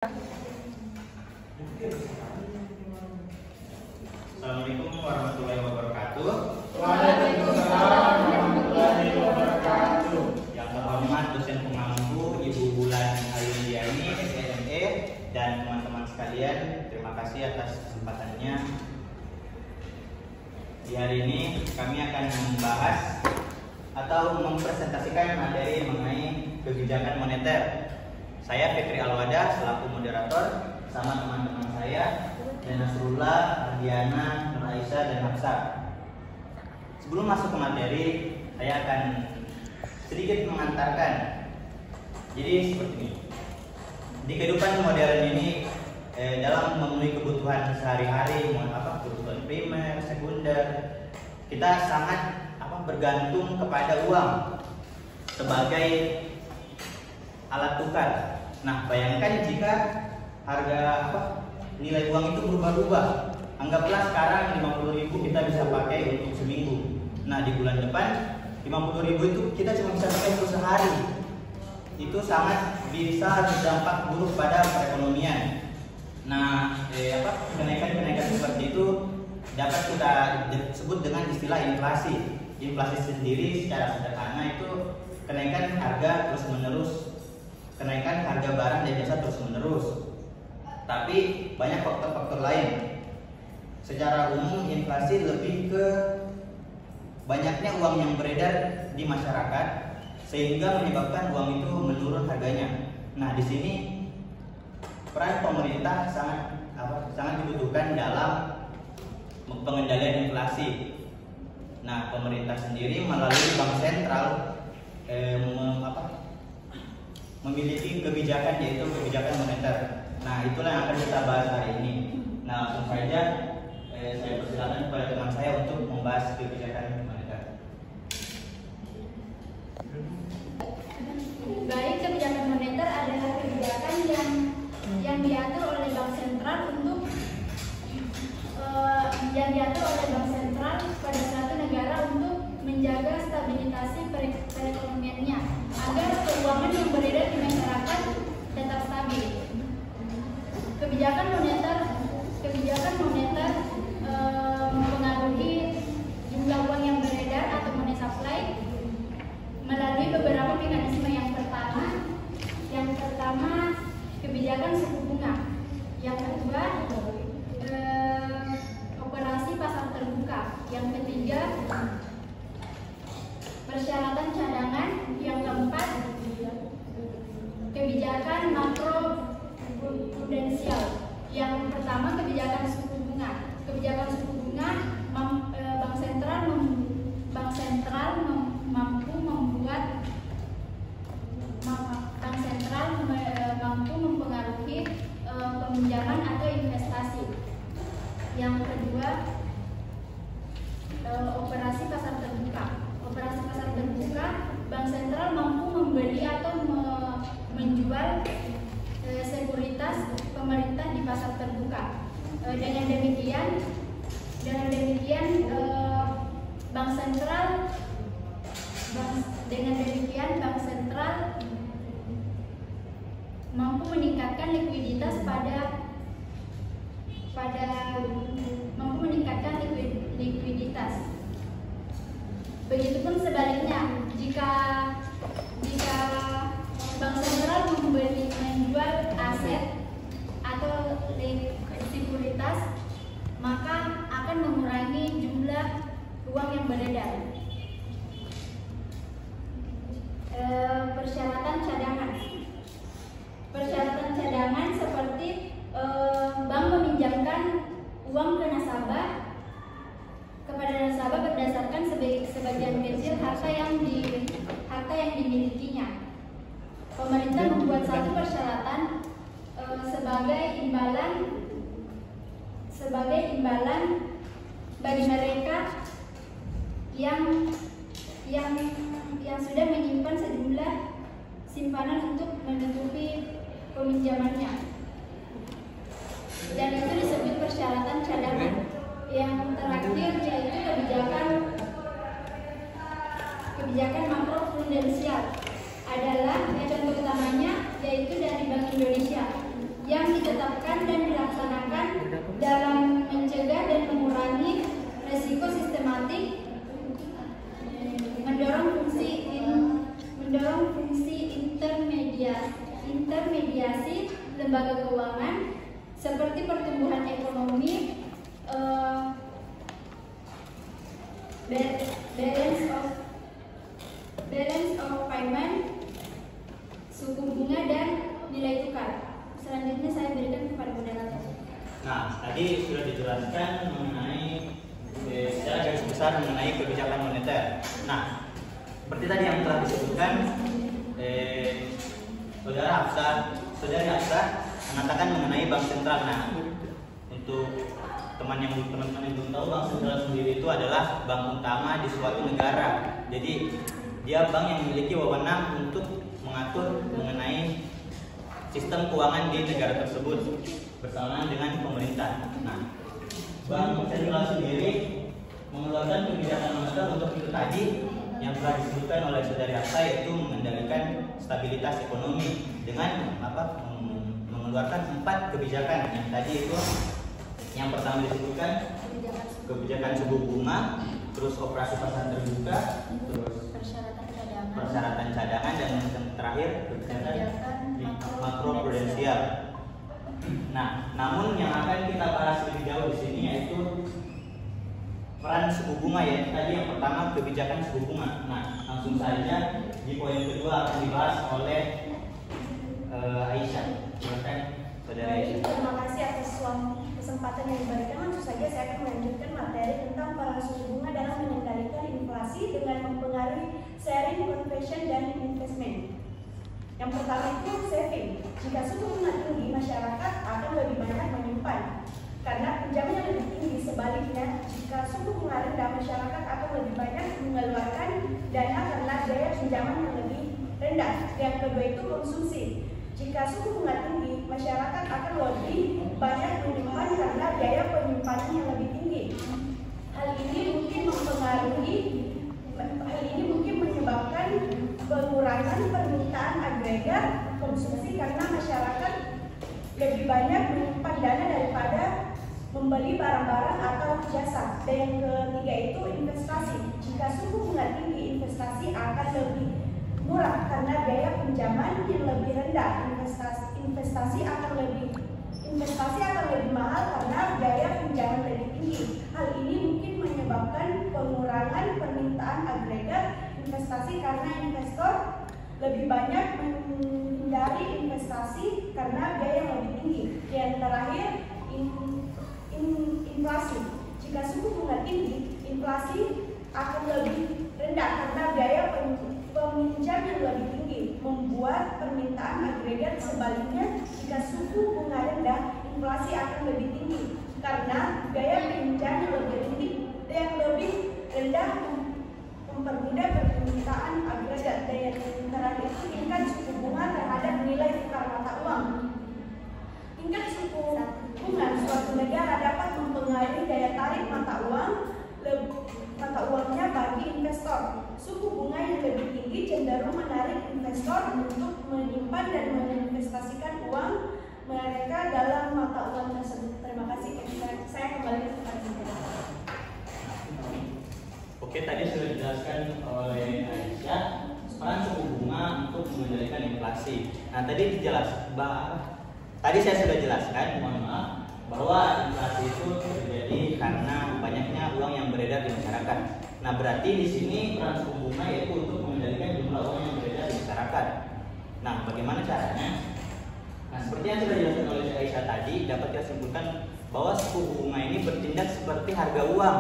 Assalamualaikum warahmatullahi wabarakatuh. Waalaikumsalam warahmatullahi wabarakatuh. Yang terhormat dosen pengampu Ibu Bulan Ayundiani, SME, dan teman-teman sekalian, terima kasih atas kesempatannya. Di hari ini kami akan membahas atau mempresentasikan materi mengenai kebijakan moneter. Saya Fikri Alwada selaku moderator sama teman-teman saya Nasrullah, Ardiana, Nur Aisyah, dan Hafsa. Sebelum masuk ke materi, saya akan sedikit mengantarkan. Jadi seperti ini. Di kehidupan modern ini, dalam memenuhi kebutuhan sehari-hari, kebutuhan primer, sekunder, kita sangat bergantung kepada uang sebagai alat tukar. Nah, bayangkan jika harga nilai uang itu berubah-ubah. Anggaplah sekarang 50.000 kita bisa pakai untuk seminggu. Nah, di bulan depan 50.000 itu kita cuma bisa pakai untuk sehari. Itu sangat bisa berdampak buruk pada perekonomian. Nah, kenaikan-kenaikan seperti itu dapat kita sebut dengan istilah inflasi. Inflasi sendiri secara sederhana itu kenaikan harga terus-menerus, kenaikan harga barang dan jasa terus-menerus. Tapi banyak faktor-faktor lain. Secara umum inflasi lebih ke banyaknya uang yang beredar di masyarakat sehingga menyebabkan uang itu menurun harganya. Nah, di sini peran pemerintah sangat dibutuhkan dalam pengendalian inflasi. Nah, pemerintah sendiri melalui bank sentral memiliki kebijakan, yaitu kebijakan moneter. Nah, itulah yang akan kita bahas hari ini. Nah, langsung saja saya persilakan kepada teman saya untuk membahas kebijakan moneter. Baik, kebijakan moneter adalah kebijakan yang diatur oleh bank sentral pada suatu negara untuk menjaga stabilitas perekonomiannya agar keuangan yang beredar di masyarakat tetap stabil. Kebijakan moneter mempengaruhi jumlah uang yang beredar atau money supply melalui beberapa mekanisme. Yang pertama kebijakan suku bunga, yang kedua operasi pasar terbuka, yang ketiga persyaratan cadangan, yang keempat kebijakan makro prudensial. Yang pertama kebijakan suku bunga. Kebijakan suku bunga, bank sentral mampu mempengaruhi peminjaman atau investasi. Yang kedua operasi pasar terbuka. Operasi pasar terbuka, bank sentral mampu membeli atau menjual sekuritas pemerintah di pasar terbuka. Dengan demikian bank sentral mampu meningkatkan likuiditas likuiditas. Begitupun sebaliknya, jika bank sentral menjual aset atau sekuritas, maka akan mengurangi jumlah uang yang beredar. Persyaratan cadangan seperti bank meminjamkan uang kepada nasabah berdasarkan sebagian kecil harta yang dimilikinya. Pemerintah membuat satu persyaratan sebagai imbalan bagi mereka yang sudah menyimpan sejumlah simpanan untuk menutupi peminjamannya, dan itu disebut persyaratan cadangan. Yang terakhir yaitu kebijakan makro prudensial adalah contoh utamanya yaitu dari Bank Indonesia yang lembaga keuangan seperti pertumbuhan ekonomi, balance of payment, suku bunga dan nilai tukar. Selanjutnya saya berikan kepada moderator. Nah, tadi sudah dijelaskan mengenai secara garis besar mengenai kebijakan moneter. Nah, seperti tadi yang telah disebutkan, saudari Hafsah mengatakan mengenai bank sentral. Nah, untuk teman-teman yang belum tahu, bank sentral sendiri itu adalah bank utama di suatu negara. Jadi dia bank yang memiliki wewenang untuk mengatur mengenai sistem keuangan di negara tersebut bersamaan dengan pemerintah. Nah, bank sentral sendiri mengeluarkan kebijakan moneter untuk itu tadi yang telah disebutkan oleh saudari Hafsah, yaitu mengendalikan stabilitas ekonomi dengan mengeluarkan 4 kebijakan yang tadi itu. Yang pertama disebutkan kebijakan suku bunga, terus operasi pasar terbuka, terus persyaratan cadangan, dan yang terakhir kebijakan makroprudensial. Nah, namun yang akan kita bahas lebih jauh di sini yaitu peran suku bunga, ya. Tadi yang pertama kebijakan suku bunga. Nah, langsung saja di poin kedua akan dibahas oleh Aisyah. Silakan, saudara Aisyah. Terima kasih atas kesempatan yang diberikan. Langsung saja saya akan melanjutkan materi tentang peran suku bunga dalam mengendalikan inflasi dengan mempengaruhi sharing, conversion, dan investment. Yang pertama itu saving. Jika suku bunga tinggi, masyarakat akan lebih banyak menyimpan karena pinjaman yang lebih tinggi. Sebaliknya, jika suku bunga rendah, masyarakat akan lebih banyak mengeluarkan dana karena biaya pinjaman yang lebih rendah. Yang kedua itu konsumsi. Jika suku bunga tinggi, masyarakat akan lebih banyak menyimpan karena biaya penyimpanan yang lebih tinggi. Hal ini mungkin menyebabkan pengurangan permintaan agregat konsumsi karena masyarakat lebih banyak menyimpan dana daripada membeli barang-barang atau jasa. Dan yang ketiga itu investasi. Jika suku bunga tinggi, investasi akan lebih murah karena biaya pinjaman yang lebih rendah. Investasi akan lebih mahal karena biaya pinjaman lebih tinggi. Hal ini mungkin menyebabkan pengurangan permintaan agregat investasi karena investor lebih banyak menghindari investasi karena biaya yang lebih tinggi. Yang terakhir, inflasi. Jika suku bunga tinggi, inflasi akan lebih rendah karena biaya peminjam yang lebih tinggi, membuat permintaan agregat. Sebaliknya, jika suku bunga rendah, inflasi akan lebih tinggi karena biaya pinjam yang lebih rendah mempermudah permintaan agregat. Dan yang terakhir itu tingkat suku bunga terhadap nilai tukar mata uang. Tingkat suku bunga suatu negara dapat mempengaruhi daya tarik mata uangnya bagi investor. Suku bunga yang lebih tinggi cenderung menarik investor untuk menyimpan dan menginvestasikan uang mereka dalam mata uang tersebut. Terima kasih. Saya kembali kepada Anda. Oke, tadi sudah dijelaskan oleh Aisyah peran suku bunga untuk mengendalikan inflasi. Nah, tadi saya sudah jelaskan, mohon maaf, bahwa inflasi itu terjadi karena banyaknya uang yang beredar di masyarakat. Nah, berarti di sini peran suku bunga yaitu untuk mengendalikan jumlah uang yang beredar di masyarakat. Nah, bagaimana caranya? Nah, seperti yang sudah dijelaskan oleh Aisyah tadi, dapat kita simpulkan bahwa suku bunga ini bertindak seperti harga uang.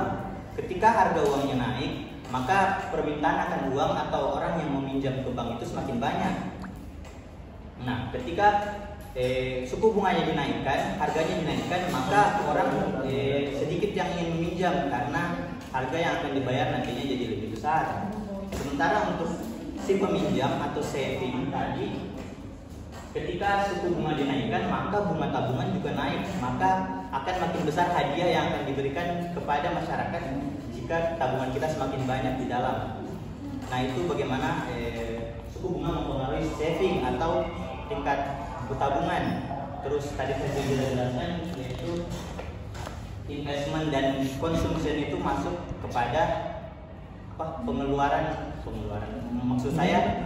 Ketika harga uangnya naik, maka permintaan akan uang atau orang yang meminjam ke bank itu semakin banyak. Nah, ketika suku bunganya dinaikkan, harganya dinaikkan, maka orang sedikit yang ingin meminjam karena harga yang akan dibayar nantinya jadi lebih besar. Sementara untuk si peminjam atau saving tadi, ketika suku bunga dinaikkan, maka bunga tabungan juga naik, maka akan makin besar hadiah yang akan diberikan kepada masyarakat jika tabungan kita semakin banyak di dalam. Nah, itu bagaimana suku bunga mempengaruhi saving atau tingkat tabungan. Terus tadi saya sudah jelaskan yaitu investment dan konsumsi itu masuk kepada pengeluaran. Maksud saya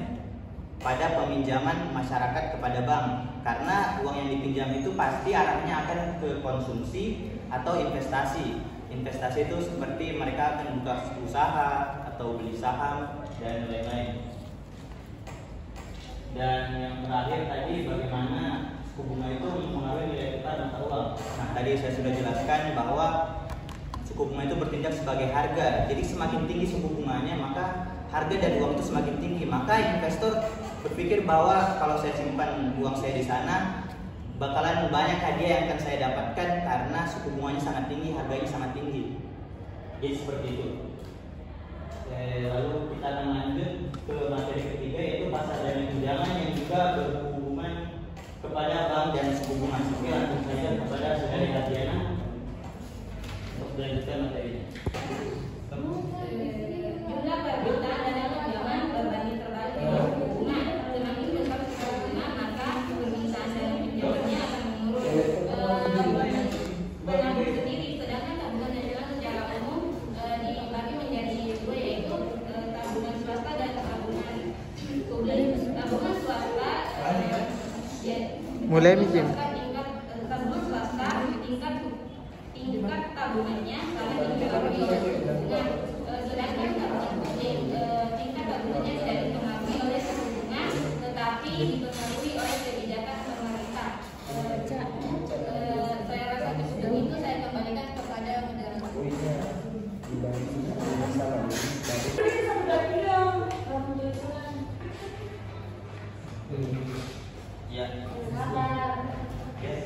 pada peminjaman masyarakat kepada bank, karena uang yang dipinjam itu pasti arahnya akan ke konsumsi atau investasi. Investasi itu seperti mereka akan buka usaha atau beli saham dan lain-lain. Dan yang terakhir tadi, bagaimana suku bunga itu mempengaruhi nilai tukar mata uang. Nah, tadi saya sudah jelaskan bahwa suku bunga itu bertindak sebagai harga. Jadi semakin tinggi suku bunganya, maka harga dan uang itu semakin tinggi. Maka investor berpikir bahwa kalau saya simpan uang saya di sana, bakalan banyak hadiah yang akan saya dapatkan karena suku bunganya sangat tinggi, harganya sangat tinggi. Jadi seperti itu. Lalu kita akan lanjut ke materi ketiga, yaitu pasar dana pinjaman yang juga berhubungan kepada bank dan suku bunga. Oke, langsung saja kepada Saudari Tatiana untuk melanjutkan materinya. Jumlah permintaan dana pinjaman berbanding terbalik dengan suku bunga. Semakin besar suku bunga, maka permintaan dana pinjamannya akan menurun. Penanggung sendiri, sedangkan tabungan nasional secara umum dibagi menjadi dua, yaitu tabungan swasta dan tabungan publik. Tabungan swasta Mulai bikin. tabungan swasta tingkat tabungannya sangat tinggi bagi bunga, sedangkan tabungan publik tingkat tabungannya tidak dipengaruhi oleh suku bunga, tetapi dipengaruhi oleh kebijakan pemerintah. Saya rasa cukup itu, saya kembalikan kepada moderator. Ya. Yes.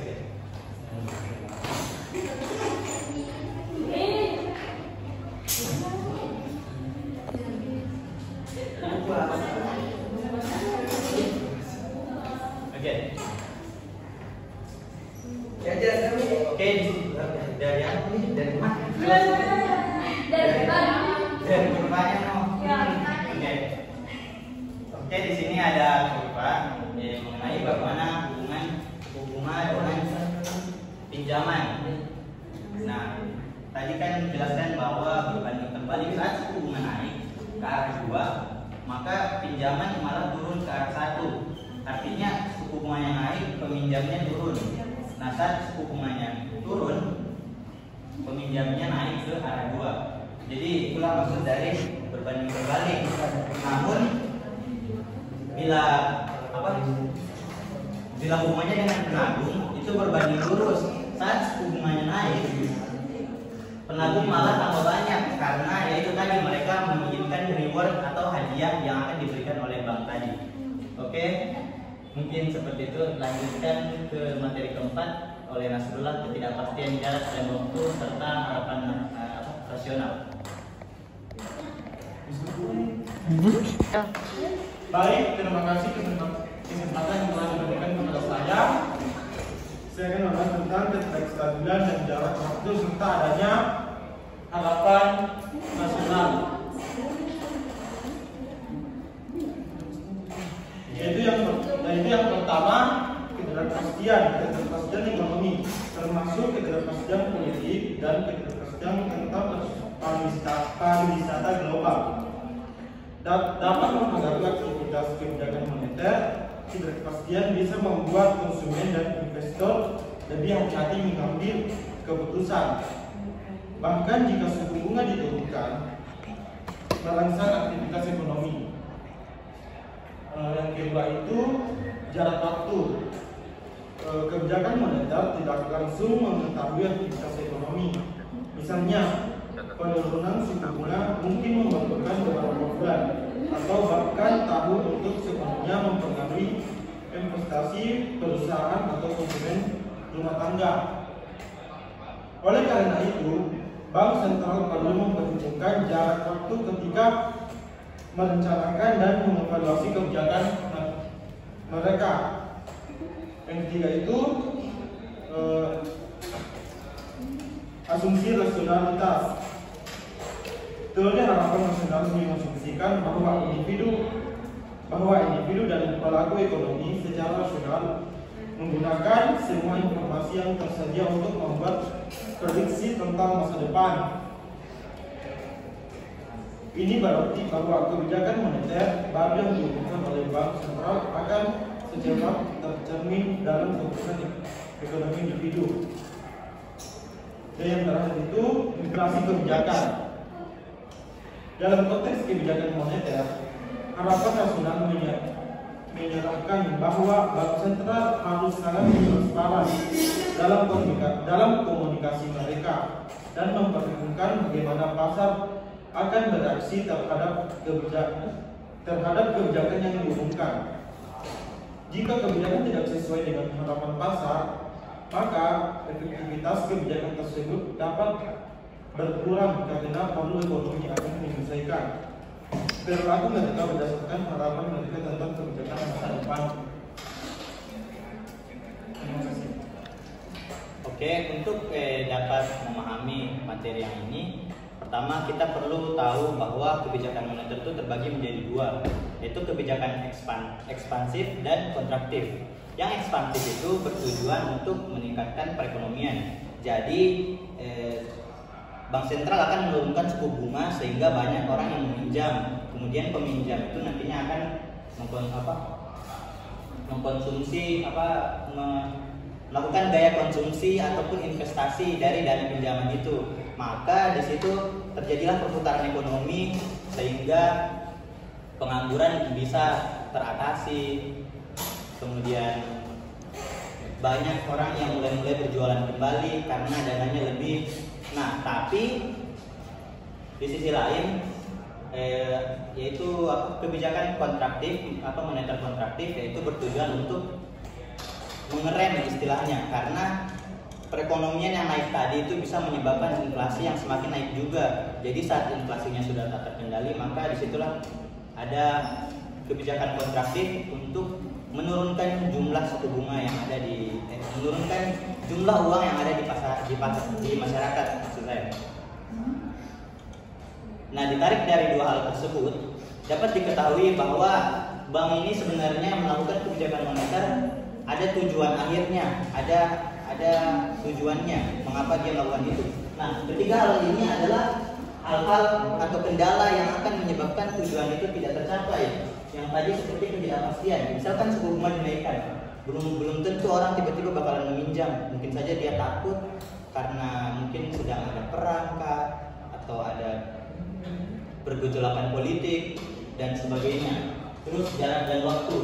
Oke. Oke, dari apa nih? Dari mana? Dari kurvanya no. Oke, di sini ada kurva mengenai bagaimana hubungan suku bunga dengan pinjaman. Nah, tadi kan menjelaskan bahwa berbanding terbalik saat suku bunga naik ke arah 2, maka pinjaman malah turun ke arah 1. Artinya suku bunganya naik, peminjamnya turun. Nah, saat suku bunganya turun, peminjamnya naik ke arah 2. Jadi itulah maksud dari berbanding terbalik. Namun bila hubungannya dengan penabung itu berbanding lurus. Saat suku bunganya naik, penabung malah tambah banyak karena yaitu tadi mereka menginginkan reward atau hadiah yang akan diberikan oleh bank tadi. Oke, mungkin seperti itu. Lanjutkan ke materi keempat oleh Nasrullah, ketidakpastian jarak dan waktu serta harapan rasional. Baik, terima kasih kesempatan yang telah diberikan kepada saya. Saya akan membahas tentang ketidakstabilan dan jarak waktu serta adanya harapan nasional. Yaitu yang pertama, ketidakpastian ekonomi, termasuk ketidakpastian politik dan ketidakpastian tentang pariwisata global. Dapat mempengaruhi aktivitas kebijakan moneter. Ketidakpastian bisa membuat konsumen dan investor lebih hati-hati mengambil keputusan. Bahkan jika suku bunga diturunkan, merangsang aktivitas ekonomi. Yang kedua itu jarak waktu. Kebijakan moneter tidak langsung mengetahui aktivitas ekonomi. Misalnya, penurunan suku bunga mungkin membutuhkan beberapa bulan atau bahkan tahun untuk sepenuhnya mempengaruhi investasi perusahaan atau konsumen rumah tangga. Oleh karena itu, bank sentral perlu memperhitungkan jarak waktu ketika merencanakan dan mengevaluasi kebijakan mereka. Yang ketiga itu asumsi rasionalitas. Teori harapan nasional mengasumsikan bahwa individu dan pelaku ekonomi secara rasional menggunakan semua informasi yang tersedia untuk membuat prediksi tentang masa depan. Ini berarti bahwa kebijakan moneter baru yang diumumkan oleh Bank Sentral akan secepat tercermin dalam keputusan ekonomi individu. Dan yang terakhir itu inflasi kebijakan. Dalam konteks kebijakan moneter, harapan nasional menyatakan bahwa Bank Sentral harus sangat transparan dalam komunikasi mereka dan memperhitungkan bagaimana pasar akan bereaksi terhadap kebijakan yang diumumkan. Jika kebijakan tidak sesuai dengan harapan pasar, maka efektivitas kebijakan tersebut dapat berkurang karena perlu ekonomi akan menyelesaikan perilaku mereka berdasarkan harapan mereka tentang kebijakan masa depan. Terima kasih. Oke, untuk dapat memahami materi yang ini, pertama kita perlu tahu bahwa kebijakan moneter itu terbagi menjadi dua, yaitu kebijakan ekspansif dan kontraktif. Yang ekspansif itu bertujuan untuk meningkatkan perekonomian. Jadi Bank Sentral akan menurunkan suku bunga sehingga banyak orang yang meminjam. Kemudian peminjam itu nantinya akan melakukan gaya konsumsi ataupun investasi dari dana pinjaman itu. Maka di situ terjadilah perputaran ekonomi sehingga pengangguran bisa teratasi. Kemudian banyak orang yang mulai berjualan kembali karena dananya lebih. Nah, tapi di sisi lain yaitu kebijakan kontraktif moneter kontraktif, yaitu bertujuan untuk mengerem istilahnya, karena perekonomian yang naik tadi itu bisa menyebabkan inflasi yang semakin naik juga. Jadi saat inflasinya sudah tak terkendali, maka disitulah ada kebijakan kontraktif untuk menurunkan jumlah suku bunga yang ada menurunkan jumlah uang yang ada di masyarakat, maksud saya. Nah, ditarik dari dua hal tersebut, dapat diketahui bahwa bank ini sebenarnya melakukan kebijakan moneter ada tujuan akhirnya, ada tujuannya mengapa dia melakukan itu. Nah, ketiga hal ini adalah hal-hal atau kendala yang akan menyebabkan tujuan itu tidak tercapai. Yang tadi seperti ketidakpastian, misalkan suku bunga dinaikkan, belum tentu orang tiba-tiba bakalan meminjam. Mungkin saja dia takut karena mungkin sedang ada perang atau ada pergejolakan politik dan sebagainya. Terus jarak dan waktu.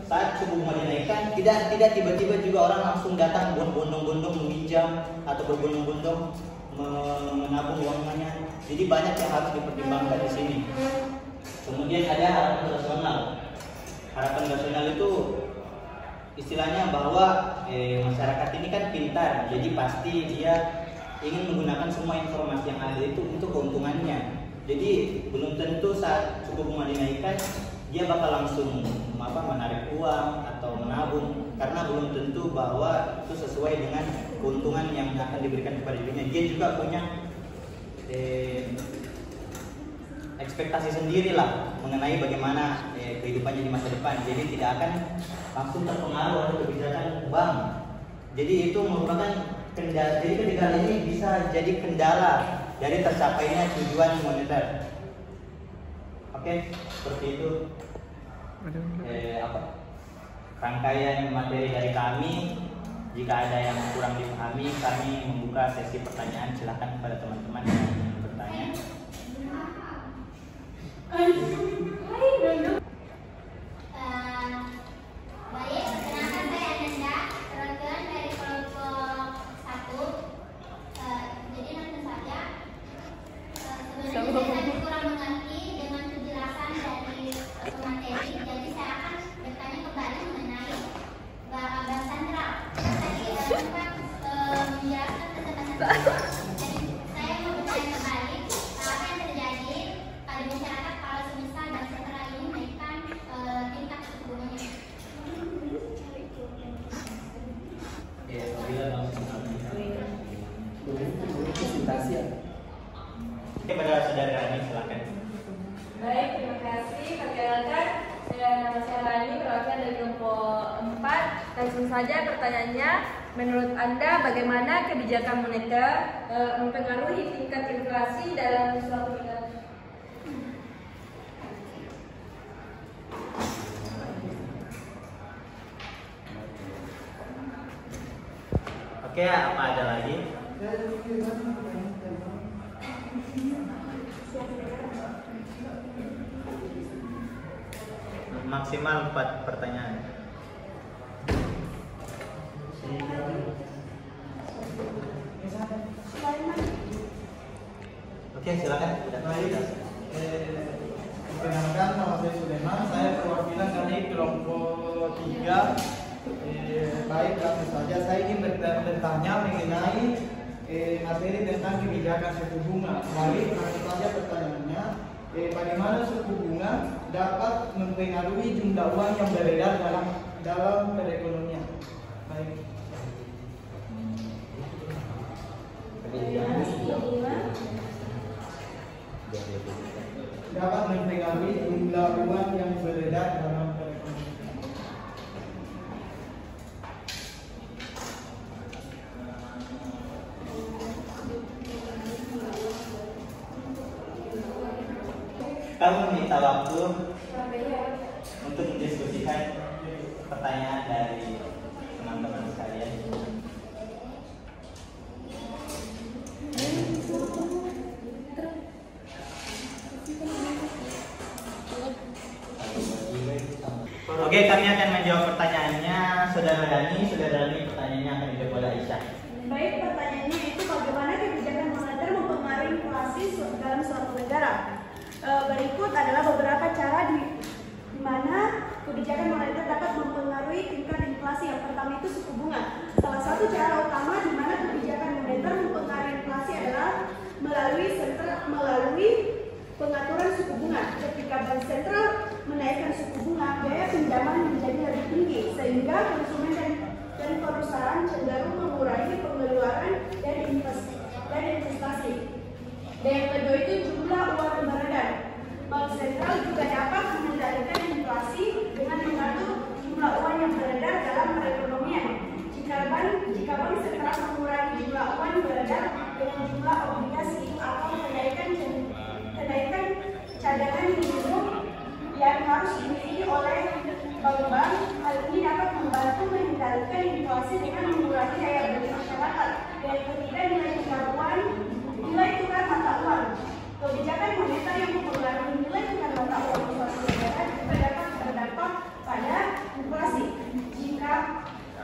Saat suku bunga dinaikkan, tidak tiba-tiba juga orang langsung datang berbondong-bondong meminjam atau berbondong-bondong menabung uangnya. Jadi banyak yang harus dipertimbangkan di sini. Kemudian ada harapan rasional. Harapan rasional itu istilahnya bahwa masyarakat ini kan pintar, jadi pasti dia ingin menggunakan semua informasi yang ada itu untuk keuntungannya. Jadi belum tentu saat suku bunga dinaikkan dia bakal langsung menarik uang atau menabung, karena belum tentu bahwa itu sesuai dengan keuntungan yang akan diberikan kepada dirinya. Dia juga punya ekspektasi sendiri lah mengenai bagaimana kehidupannya di masa depan. Jadi tidak akan langsung terpengaruh oleh kebijakan bank. Jadi itu merupakan kendala. Jadi ketiga hal ini bisa jadi kendala dari tercapainya tujuan moneter. Oke, seperti itu. Rangkaian materi dari kami. Jika ada yang kurang dipahami, kami membuka sesi pertanyaan. Silakan kepada teman-teman yang ingin bertanya. Baik, perkenalkan saya Ananda, perwakilan dari kelompok 1. Jadi langsung saja. Sebenarnya saya tadi kurang mengerti dengan penjelasan dari materi, jadi saya akan bertanya kembali mengenai Bank Sentral. Tadi Bapak menjelaskan tentang jadi saya mau bertanya kembali, apa yang terjadi pada masyarakat kalau semisal Bank Sentral ini menaikkan tingkat suku bunganya? Kepada saudara Rani, silakan. Baik, terima kasih. Perkenalkan, nama saya Rani, perwakilan dari kelompok 4. Langsung saja pertanyaannya, menurut Anda bagaimana kebijakan moneter mempengaruhi tingkat inflasi dalam suatu negara? Oke, apa ada lagi? Maksimal 4 pertanyaan. Oke, silakan. Perkenalkan, nama saya Sulaiman. Saya perwakilan dari kelompok 3. Baik, langsung saja saya ingin bertanya mengenai materi tentang kebijakan suku bunga. Baik, langsung saja pertanyaannya. Bagaimana suku bunga dapat mempengaruhi jumlah uang yang beredar dalam perekonomian? Baik. Dapat mempengaruhi jumlah uang yang beredar dalam perekonomian. Kamu minta waktu untuk mendiskusikan pertanyaan dari teman-teman sekalian. Oke, kami akan menjawab pertanyaannya. Saudara Dani, pertanyaannya akan dijawab oleh Aisyah. Baik, pertanyaannya itu bagaimana kebijakan moneter mempengaruhi inflasi dalam suatu negara. Berikut adalah beberapa cara di mana kebijakan moneter dapat mempengaruhi tingkat inflasi. Yang pertama itu suku bunga. Salah satu cara utama di mana kebijakan moneter mempengaruhi inflasi adalah melalui pengaturan suku bunga. Ketika bank sentral menaikkan suku bunga, biaya pinjaman menjadi lebih tinggi sehingga konsumen dan perusahaan cenderung mengurangi pengeluaran dan investasi. Dan yang kedua itu jumlah uang yang beredar. Bank sentral juga dapat mengendalikan inflasi dengan mengatur jumlah uang yang beredar dalam perekonomian. Jika bank sentral mengurangi jumlah uang yang beredar dengan jumlah obligasi atau kenaikan cadangan minimum yang harus dimiliki oleh bank-bank, hal ini dapat membantu mengendalikan inflasi dengan mengurangi daya beli masyarakat. Dan ketiga, nilai tukar mata uang. Kebijakan moneter yang mempengaruhi nilai tukar mata uang suatu negara juga dapat berdampak pada inflasi. Jika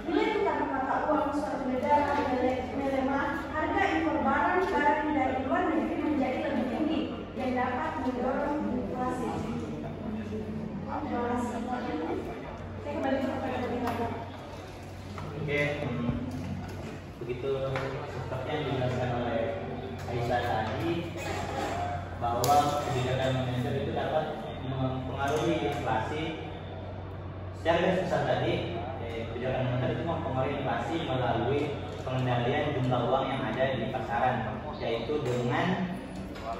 nilai tukar mata uang suatu negara melemah, harga impor barang dari luar negeri menjadi lebih tinggi dan dapat mendorong inflasi. Saya kembali ke pertanyaan. Oke, begitu seperti yang dijelaskan oleh Aisyah tadi, bahwa kebijakan moneter itu dapat mempengaruhi inflasi. Secara garis besar tadi, kebijakan moneter itu mempengaruhi inflasi melalui pengendalian jumlah uang yang ada di pasaran, yaitu dengan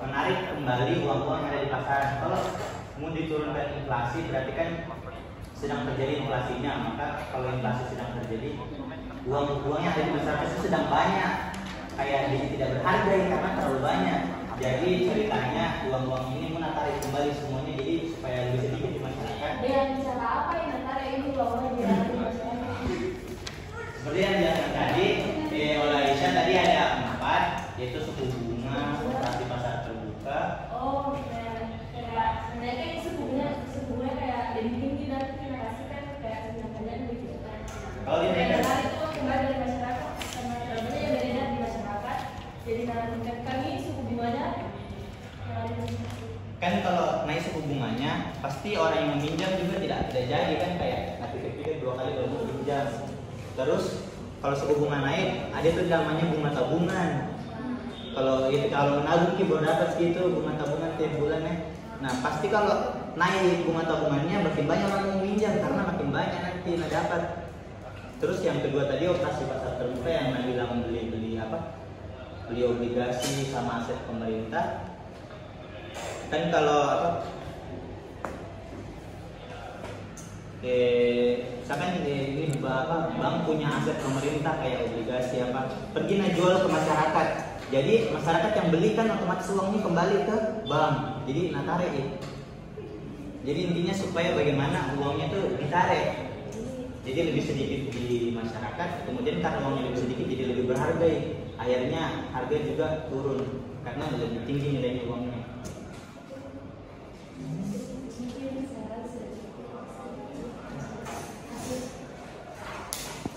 menarik kembali uang-uang yang ada di pasaran. Kalau mau diturunkan inflasi, berarti kan sedang terjadi inflasinya. Maka kalau inflasi sedang terjadi, uang-uang yang ada di masyarakat itu sedang banyak, kayak jadi tidak berharga karena terlalu banyak. Jadi ceritanya uang-uang ini mau tarik kembali semuanya, jadi supaya lebih sedikit di masyarakat. Dengan cara apa yang tarik ini uangnya di masyarakat? Seperti yang dijelaskan tadi oleh Aisyah, tadi ada 4, yaitu suku bunga, operasi pasar terbuka. Oh, kayak sebenarnya kan suku bunga kayak lebih tinggi dan terima kasih kan kayak kalian gitu kan. Kalau ini itu kembali dari masyarakat sama problemnya yang beredar di masyarakat. Jadi dalam tingkat kami suku bunganya kan kalau naik suku bunganya pasti orang yang meminjam juga tidak jadi kan, kayak nanti pikir 2 kali baru pinjam. Terus kalau suku bunga naik, ada tuh namanya bunga tabungan. Kalau menabung baru dapat gitu bunga tabungan tiap bulan ya. Nah pasti kalau naik bunga tabungannya makin banyak orang yang meminjam karena makin banyak nanti dapat. Terus yang kedua tadi operasi pasar terbuka yang bilang beli obligasi sama aset pemerintah. Kan kalau misalkan ini bank punya aset pemerintah kayak obligasi pergi jual ke masyarakat. Jadi masyarakat yang beli kan otomatis uangnya kembali ke bank. Jadi tarik. Jadi intinya supaya bagaimana uangnya tuh ditarik. Jadi lebih sedikit di masyarakat, kemudian karena uangnya lebih sedikit jadi lebih lebih berharga, akhirnya harga juga turun karena lebih tinggi nilai uangnya.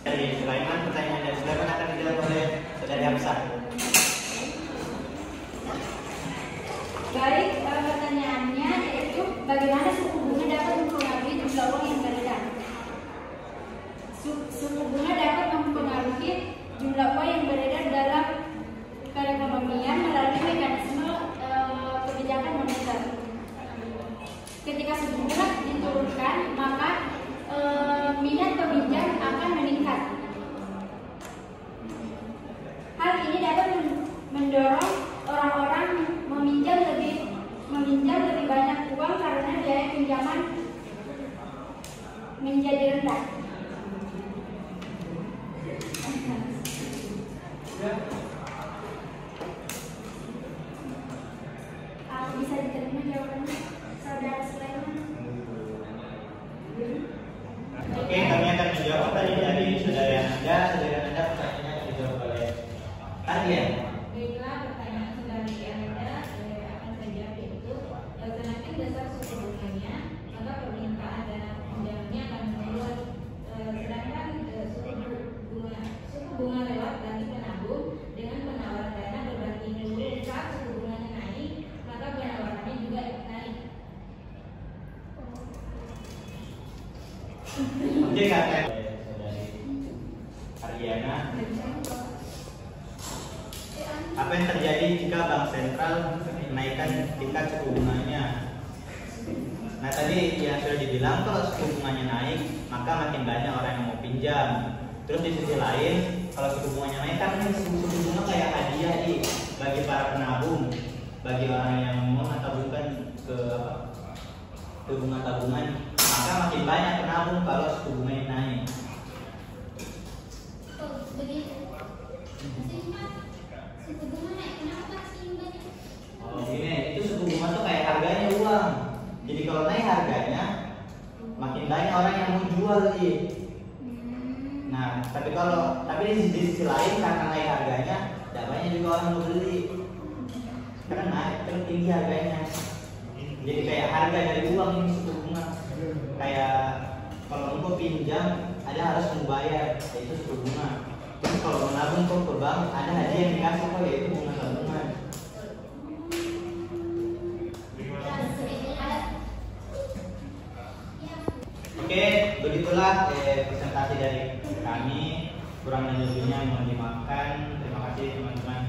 Dari Sulaiman, pertanyaan dari Sulaiman akan dijawab oleh Saudari Hafsah. Baik, pertanyaannya yaitu bagaimana suku bunga dapat mempengaruhi jumlah uang yang beredar? Suku bunga dapat mempengaruhi jumlah uang yang beredar dalam perekonomian melalui mekanisme kebijakan moneter. Ketika suku bunga diturunkan, maka minat peminjam akan meningkat. Hal ini dapat mendorong orang-orang meminjam lebih banyak uang karena biaya pinjaman menjadi rendah. Bisa diterima jawabannya, Saudara Sulaiman? Oke, kami akan menjawab tadi dari Saudari Ananda. Saudari Ananda, pertanyaannya akan dijawab oleh Ardian. Baiklah, pertanyaan saudari Anda akan saya jawab yaitu berdasarkan dasar suku bunganya, maka permintaan dana pinjamannya akan menurun. Sedangkan suku bunga lewat bagi penabung dengan penawaran dana berbanding lurus saat suku bunganya naik, maka penawarannya juga naik. Oke, kata Saudari Ardiana. Apa yang terjadi jika bank sentral menaikkan tingkat suku bunganya? Nah, tadi yang sudah dibilang kalau suku bunganya naik, maka makin banyak orang yang mau pinjam. Terus di sisi lain, kalau suku bunganya naik kan suku bunga kayak hadiah bagi para penabung, bagi orang yang mau menabungkan ke bunga tabungan, maka makin banyak penabung kalau suku bunganya naik. Oh, begitu. Maksudnya suku bunga naik, kenapa sih banyak? Oh, gini, itu suku bunga tuh kayak harganya uang. Jadi kalau naik harganya, makin banyak orang yang mau jual Nah, tapi di sisi lain karena naik harganya, tidak banyak juga orang mau beli. Karena naik terus tinggi harganya. Jadi kayak harga dari uang ini suku bunga. Kayak kalau engkau pinjam, ada harus membayar, yaitu suku bunga. Terus kalau menabung kok ke bank, ada hadiah yang dikasih kok, yaitu bunga tabungan. Oke, begitulah presentasi dari kami. Kurang dan lebihnya mohon dimaafkan. Terima kasih teman-teman.